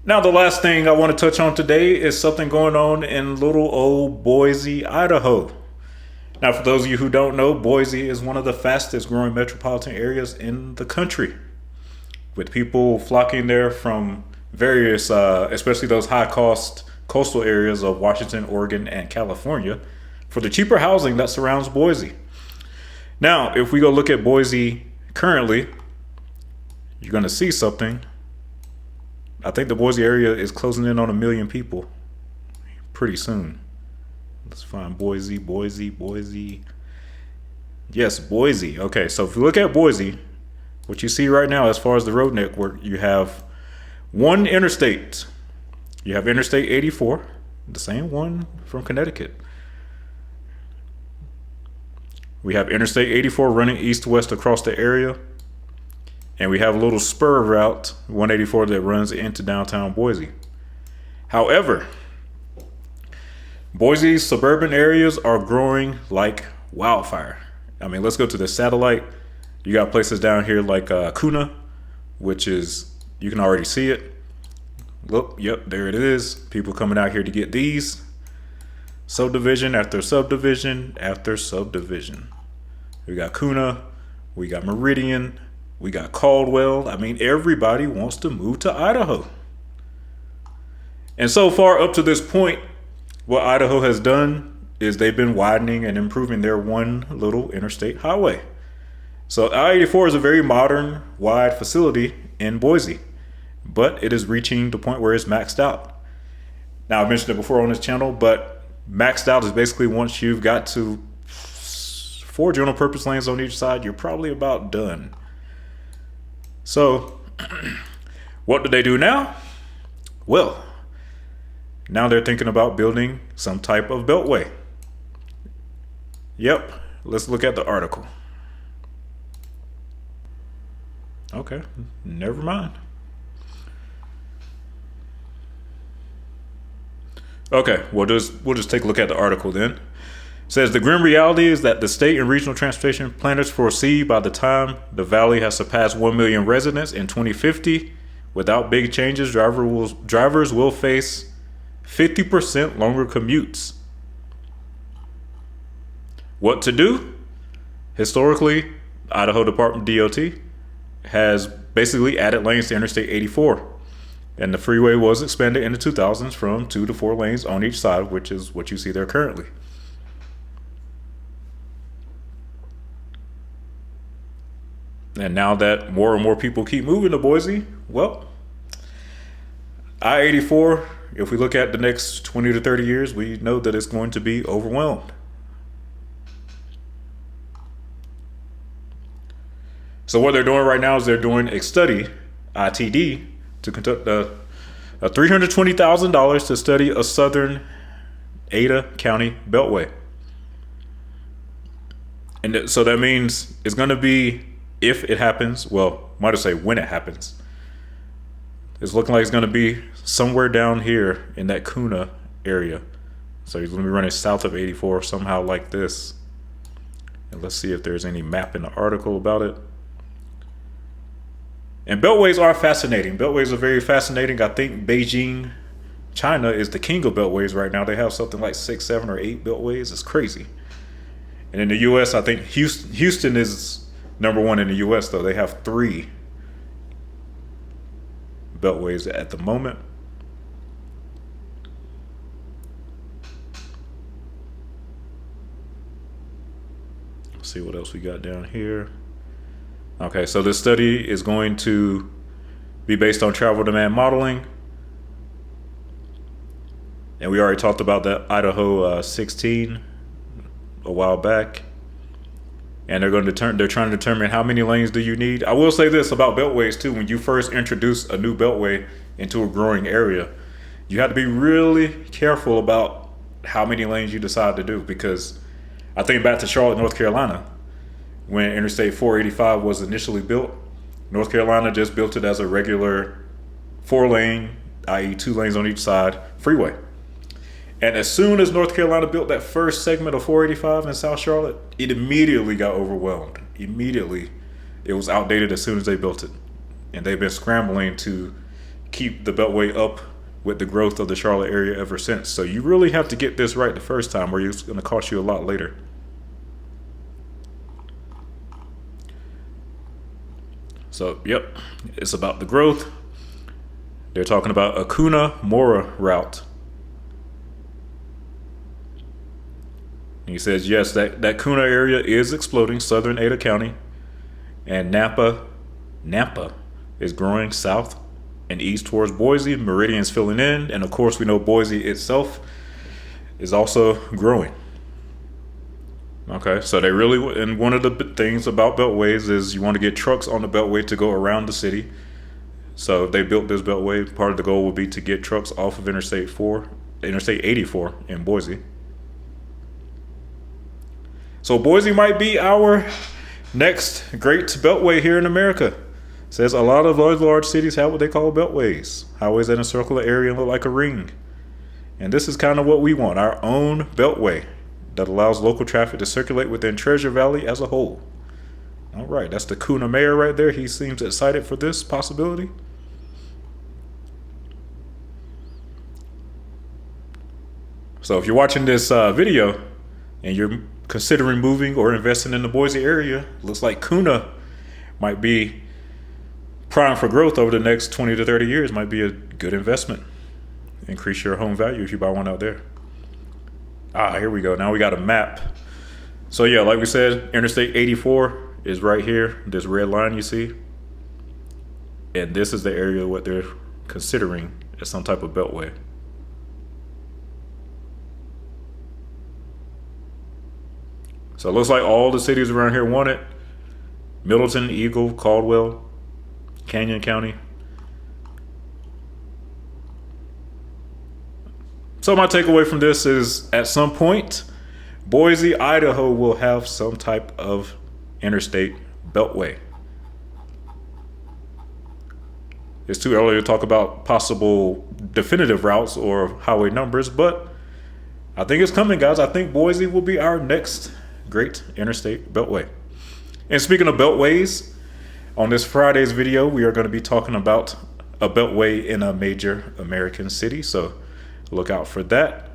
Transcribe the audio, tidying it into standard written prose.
Now, the last thing I want to touch on today is something going on in little old Boise, Idaho. Now, for those of you who don't know, Boise is one of the fastest growing metropolitan areas in the country, with people flocking there from various, especially those high cost coastal areas of Washington, Oregon, and California, for the cheaper housing that surrounds Boise. Now, if we go look at Boise currently, you're going to see something. I think the Boise area is closing in on 1 million people pretty soon. Let's find Boise, Boise, Boise. Yes, Boise. Okay, so if you look at Boise, what you see right now as far as the road network, you have one interstate. You have Interstate 84, the same one from Connecticut. We have Interstate 84 running east-west across the area. And we have a little spur route, 184, that runs into downtown Boise. However, Boise's suburban areas are growing like wildfire. I mean, let's go to the satellite. You got places down here like Kuna, which is, you can already see it. Look, yep, there it is. People coming out here to get these. Subdivision after subdivision after subdivision. We got Kuna, we got Meridian, we got Caldwell. I mean, everybody wants to move to Idaho. And so far up to this point, what Idaho has done is they've been widening and improving their one little interstate highway. So I-84 is a very modern, wide facility in Boise, but it is reaching the point where it's maxed out. Now, I've mentioned it before on this channel, but maxed out is basically once you've got to 4 general purpose lanes on each side, you're probably about done. So, what do they do now? Well, now they're thinking about building some type of beltway. Yep, let's look at the article. Okay, never mind. Okay, we'll just take a look at the article then. It says the grim reality is that the state and regional transportation planners foresee by the time the valley has surpassed 1 million residents in 2050, without big changes, drivers will face 50% longer commutes. What to do? Historically, Idaho Department DOT has basically added lanes to Interstate 84. And the freeway was expanded in the 2000s from 2 to 4 lanes on each side, which is what you see there currently. And now that more and more people keep moving to Boise, well, I-84, if we look at the next 20 to 30 years, we know that it's going to be overwhelmed. So what they're doing right now is they're doing a study, ITD, to conduct a $320,000 to study a southern Ada County beltway. And so that means it's going to be, if it happens, well, might as say when it happens, it's looking like it's going to be somewhere down here in that Kuna area. So he's going to be running south of 84 somehow like this. And let's see if there's any map in the article about it. And beltways are fascinating. Beltways are very fascinating. I think Beijing, China is the king of beltways right now. They have something like 6, 7, or 8 beltways. It's crazy. And in the U.S., I think Houston is number 1 in the U.S., though. They have 3 beltways at the moment. Let's see what else we got down here. Okay, so this study is going to be based on travel demand modeling. And we already talked about that Idaho 16 a while back. And they're trying to determine how many lanes do you need. I will say this about beltways too. When you first introduce a new beltway into a growing area, you have to be really careful about how many lanes you decide to do. Because I think back to Charlotte, North Carolina, when Interstate 485 was initially built. North Carolina just built it as a regular 4-lane, i.e. 2 lanes on each side, freeway. And as soon as North Carolina built that first segment of 485 in South Charlotte, it immediately got overwhelmed. Immediately. It was outdated as soon as they built it. And they've been scrambling to keep the Beltway up with the growth of the Charlotte area ever since. So you really have to get this right the first time, or it's going to cost you a lot later. So, yep, it's about the growth. They're talking about a Cunha-Mora route. He says, yes, that Cunha area is exploding, southern Ada County. And Napa is growing south and east towards Boise. Meridian's filling in. And of course, we know Boise itself is also growing. Okay, so they really, and one of the things about beltways is you want to get trucks on the beltway to go around the city. So if they built this beltway, part of the goal would be to get trucks off of Interstate 84 in Boise. So Boise might be our next great beltway here in America. It says a lot of large cities have what they call beltways, highways that encircle an area and look like a ring. And this is kind of what we want, our own beltway that allows local traffic to circulate within Treasure Valley as a whole. All right, that's the Cunha mayor right there. He seems excited for this possibility. So if you're watching this video and you're considering moving or investing in the Boise area, looks like Cunha might be prime for growth over the next 20 to 30 years. Might be a good investment. Increase your home value if you buy one out there. Here we go. Now we got a map. So yeah, like we said, Interstate 84 is right here. This red line you see. And this is the area what they're considering as some type of beltway. So it looks like all the cities around here want it. Middleton, Eagle, Caldwell, Canyon County. So my takeaway from this is at some point, Boise, Idaho will have some type of interstate beltway. It's too early to talk about possible definitive routes or highway numbers, but I think it's coming, guys. I think Boise will be our next great interstate beltway. And speaking of beltways, on this Friday's video, we are going to be talking about a beltway in a major American city. So look out for that.